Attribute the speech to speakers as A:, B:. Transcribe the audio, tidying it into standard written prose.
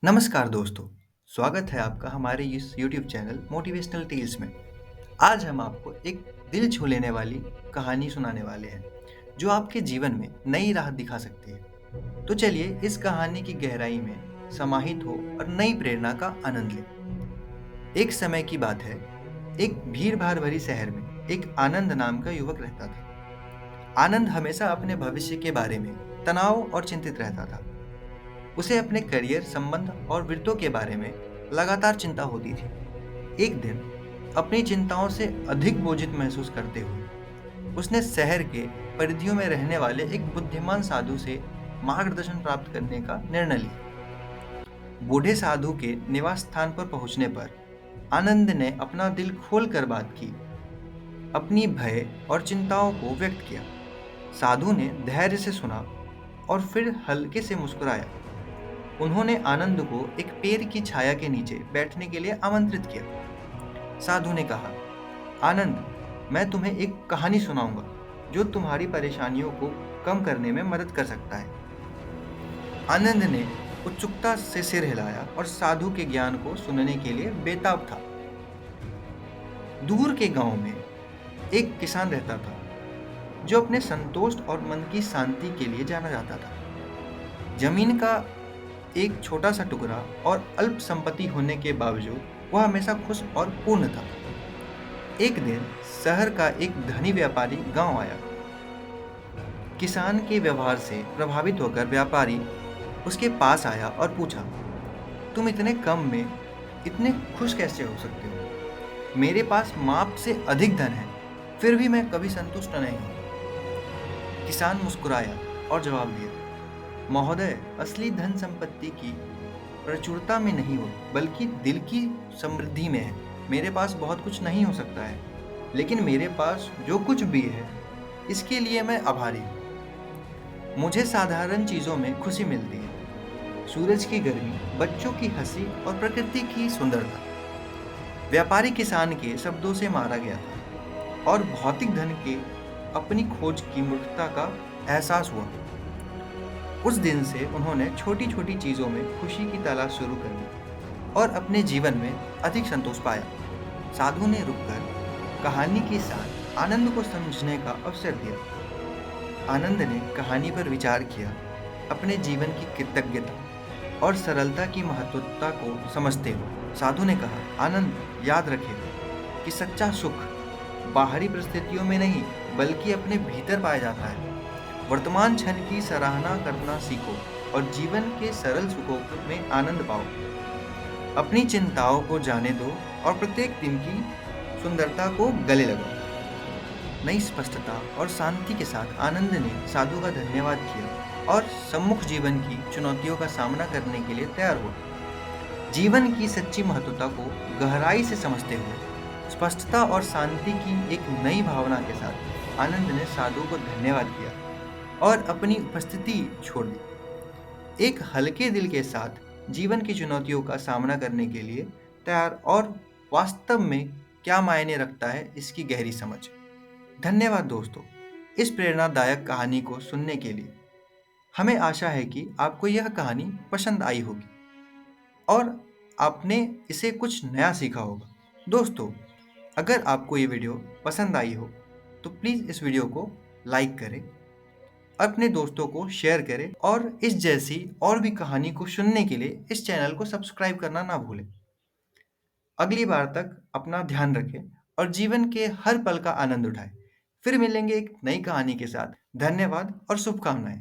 A: नमस्कार दोस्तों, स्वागत है आपका हमारे इस YouTube चैनल मोटिवेशनल टेल्स में। आज हम आपको एक दिल छू लेने वाली कहानी सुनाने वाले हैं, जो आपके जीवन में नई राह दिखा सकती है। तो चलिए इस कहानी की गहराई में समाहित हो और नई प्रेरणा का आनंद लें। एक समय की बात है, एक भीड़-भाड़ भरी शहर में एक आनंद नाम का युवक रहता था। आनंद हमेशा अपने भविष्य के बारे में तनाव और चिंतित रहता था। उसे अपने करियर, संबंध और वित्तों के बारे में लगातार चिंता होती थी। एक दिन अपनी चिंताओं से अधिक बोझित महसूस करते हुए उसने शहर के परिधियों में रहने वाले एक बुद्धिमान साधु से मार्गदर्शन प्राप्त करने का निर्णय लिया। बूढ़े साधु के निवास स्थान पर पहुंचने पर आनंद ने अपना दिल खोलकर बात की, अपनी भय और चिंताओं को व्यक्त किया। साधु ने धैर्य से सुना और फिर हल्के से मुस्कुराया। उन्होंने आनंद को एक पेड़ की छाया के नीचे बैठने के लिए आमंत्रित किया। साधु ने कहा, आनंद, मैं तुम्हें एक कहानी सुनाऊंगा जो तुम्हारी परेशानियों को कम करने में मदद कर सकता है। आनंद ने उत्सुकता से सिर हिलाया और साधु के ज्ञान को सुनने के लिए बेताब था। दूर के गांव में एक किसान रहता था, जो अपने संतोष और मन की शांति के लिए जाना जाता था। जमीन का एक छोटा सा टुकड़ा और अल्प संपत्ति होने के बावजूद वह हमेशा खुश और पूर्ण था। एक दिन शहर का एक धनी व्यापारी गांव आया। किसान के व्यवहार से प्रभावित होकर व्यापारी उसके पास आया और पूछा, तुम इतने कम में इतने खुश कैसे हो सकते हो? मेरे पास माप से अधिक धन है, फिर भी मैं कभी संतुष्ट नहीं हूँ। किसान मुस्कुराया और जवाब दिया, महोदय, असली धन संपत्ति की प्रचुरता में नहीं हो, बल्कि दिल की समृद्धि में है। मेरे पास बहुत कुछ नहीं हो सकता है, लेकिन मेरे पास जो कुछ भी है, इसके लिए मैं आभारी हूँ। मुझे साधारण चीज़ों में खुशी मिलती है, सूरज की गर्मी, बच्चों की हंसी और प्रकृति की सुंदरता। व्यापारी किसान के शब्दों से मारा गया था और भौतिक धन के अपनी खोज की मूर्खता का एहसास हुआ। उस दिन से उन्होंने छोटी छोटी चीज़ों में खुशी की तलाश शुरू कर दी और अपने जीवन में अधिक संतोष पाया। साधु ने रुककर कहानी के साथ आनंद को समझने का अवसर दिया। आनंद ने कहानी पर विचार किया, अपने जीवन की कृतज्ञता और सरलता की महत्वता को समझते हुए साधु ने कहा, आनंद, याद रखें कि सच्चा सुख बाहरी परिस्थितियों में नहीं, बल्कि अपने भीतर पाया जाता है। वर्तमान क्षण की सराहना करना सीखो और जीवन के सरल सुखों में आनंद पाओ। अपनी चिंताओं को जाने दो और प्रत्येक दिन की सुंदरता को गले लगाओ। नई स्पष्टता और शांति के साथ आनंद ने साधु का धन्यवाद किया और सम्मुख जीवन की चुनौतियों का सामना करने के लिए तैयार हुआ। जीवन की सच्ची महत्वता को गहराई से समझते हुए स्पष्टता और शांति की एक नई भावना के साथ आनंद ने साधु को धन्यवाद किया और अपनी उपस्थिति छोड़ दी। एक हल्के दिल के साथ जीवन की चुनौतियों का सामना करने के लिए तैयार और वास्तव में क्या मायने रखता है इसकी गहरी समझ। धन्यवाद दोस्तों, इस प्रेरणादायक कहानी को सुनने के लिए। हमें आशा है कि आपको यह कहानी पसंद आई होगी और आपने इसे कुछ नया सीखा होगा। दोस्तों, अगर आपको ये वीडियो पसंद आई हो तो प्लीज़ इस वीडियो को लाइक करें, अपने दोस्तों को शेयर करें और इस जैसी और भी कहानी को सुनने के लिए इस चैनल को सब्सक्राइब करना ना भूलें। अगली बार तक अपना ध्यान रखें और जीवन के हर पल का आनंद उठाएं। फिर मिलेंगे एक नई कहानी के साथ। धन्यवाद और शुभकामनाएं।